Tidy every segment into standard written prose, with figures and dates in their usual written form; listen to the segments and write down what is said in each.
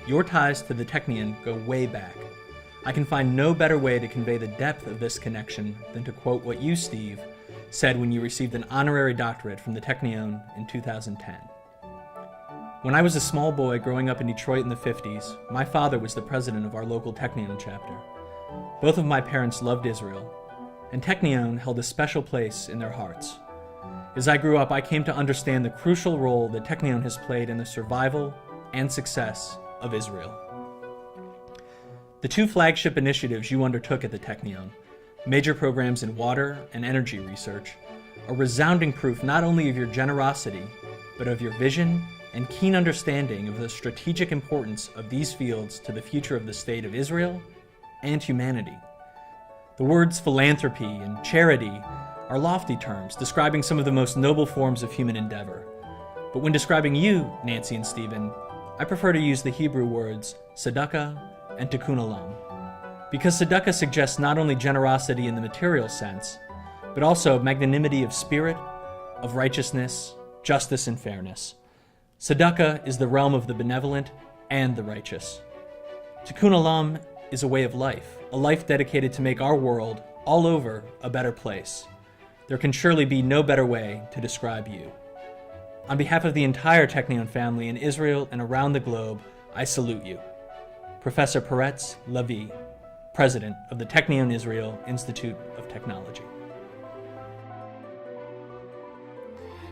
your ties to the Technion go way back. I can find no better way to convey the depth of this connection than to quote what you, Steve, said when you received an honorary doctorate from the Technion in 2010. When I was a small boy growing up in Detroit in the 50s, my father was the president of our local Technion chapter. Both of my parents loved Israel, and Technion held a special place in their hearts. As I grew up, I came to understand the crucial role that Technion has played in the survival and success of Israel. The two flagship initiatives you undertook at the Technion, major programs in water and energy research, are resounding proof not only of your generosity, but of your vision and keen understanding of the strategic importance of these fields to the future of the state of Israel and humanity. The words philanthropy and charity are lofty terms describing some of the most noble forms of human endeavor. But when describing you, Nancy and Stephen, I prefer to use the Hebrew words tzedakah and tikkun olam, because tzedakah suggests not only generosity in the material sense, but also magnanimity of spirit, of righteousness, justice, and fairness. Tzedakah is the realm of the benevolent and the righteous. Tikkun olam is a way of life, a life dedicated to make our world, all over, a better place. There can surely be no better way to describe you. On behalf of the entire Technion family in Israel and around the globe, I salute you. Professor Peretz Levi, President of the Technion Israel Institute of Technology.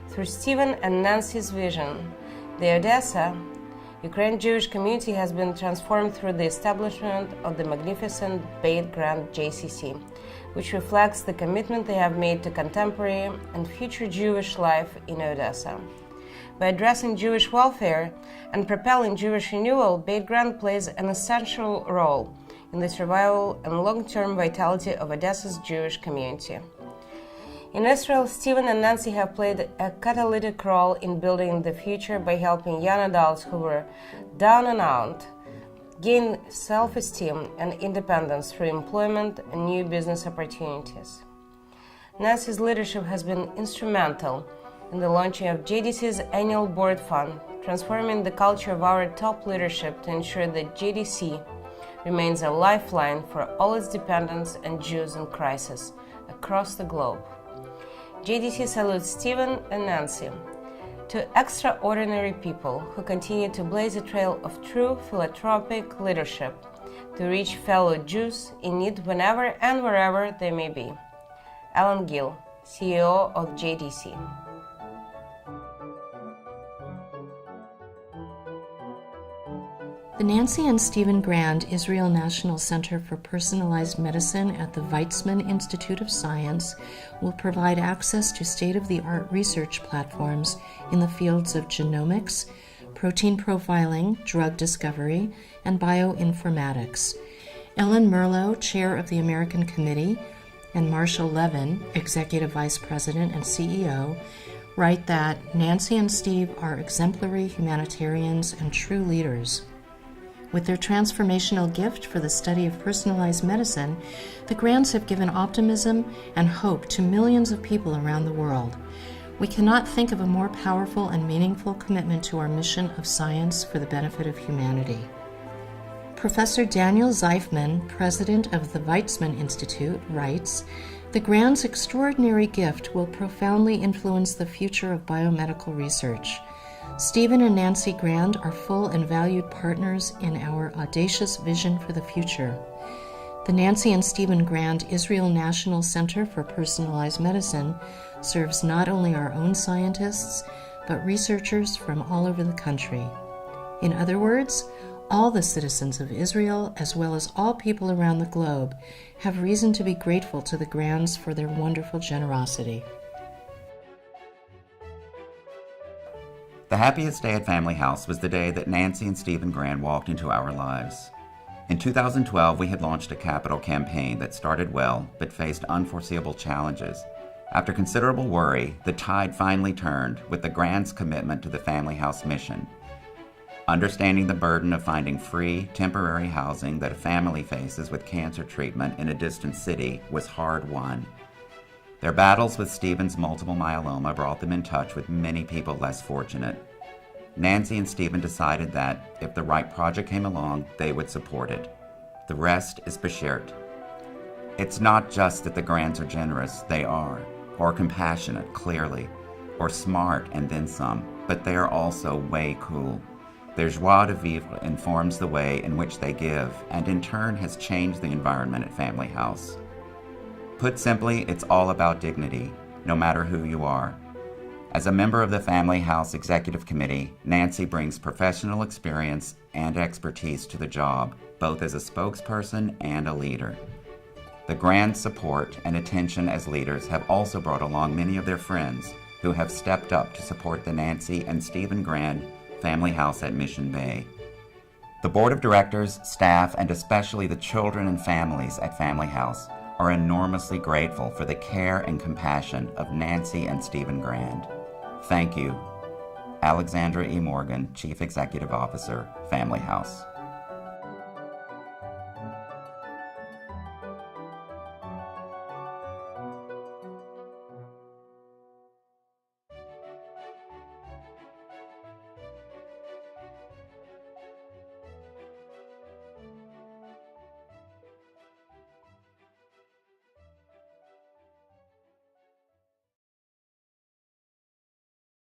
Through Stephen and Nancy's vision, the Odessa, Ukrainian Jewish community has been transformed through the establishment of the magnificent Beit Grand JCC, which reflects the commitment they have made to contemporary and future Jewish life in Odessa. By addressing Jewish welfare and propelling Jewish renewal, Beit Grand plays an essential role in the survival and long-term vitality of Odessa's Jewish community. In Israel, Stephen and Nancy have played a catalytic role in building the future by helping young adults who were down and out gain self-esteem and independence through employment and new business opportunities. Nancy's leadership has been instrumental in the launching of JDC's annual board fund, transforming the culture of our top leadership to ensure that JDC remains a lifeline for all its dependents and Jews in crisis across the globe. JDC salutes Stephen and Nancy, two extraordinary people who continue to blaze a trail of true philanthropic leadership to reach fellow Jews in need whenever and wherever they may be. Alan Gill, CEO of JDC. The Nancy and Stephen Grand Israel National Center for Personalized Medicine at the Weizmann Institute of Science will provide access to state-of-the-art research platforms in the fields of genomics, protein profiling, drug discovery, and bioinformatics. Ellen Merlo, chair of the American Committee, and Marshall Levin, executive vice president and CEO, write that Nancy and Steve are exemplary humanitarians and true leaders. With their transformational gift for the study of personalized medicine, the Grands have given optimism and hope to millions of people around the world. We cannot think of a more powerful and meaningful commitment to our mission of science for the benefit of humanity. Professor Daniel Zeifman, president of the Weizmann Institute, writes, "The Grands' extraordinary gift will profoundly influence the future of biomedical research. Stephen and Nancy Grand are full and valued partners in our audacious vision for the future. The Nancy and Stephen Grand Israel National Center for Personalized Medicine serves not only our own scientists, but researchers from all over the country. In other words, all the citizens of Israel, as well as all people around the globe, have reason to be grateful to the Grands for their wonderful generosity." The happiest day at Family House was the day that Nancy and Stephen Grand walked into our lives. In 2012, we had launched a capital campaign that started well, but faced unforeseeable challenges. After considerable worry, the tide finally turned with the Grands' commitment to the Family House mission. Understanding the burden of finding free, temporary housing that a family faces with cancer treatment in a distant city was hard won. Their battles with Stephen's multiple myeloma brought them in touch with many people less fortunate. Nancy and Stephen decided that if the right project came along, they would support it. The rest is beschert. It's not just that the Grands are generous, they are, or compassionate, clearly, or smart and then some, but they are also way cool. Their joie de vivre informs the way in which they give, and in turn has changed the environment at Family House. Put simply, it's all about dignity, no matter who you are. As a member of the Family House Executive Committee, Nancy brings professional experience and expertise to the job, both as a spokesperson and a leader. The Grands' support and attention as leaders have also brought along many of their friends who have stepped up to support the Nancy and Stephen Grand Family House at Mission Bay. The board of directors, staff, and especially the children and families at Family House are enormously grateful for the care and compassion of Nancy and Stephen Grand. Thank you. Alexandra E. Morgan, Chief Executive Officer, Family House.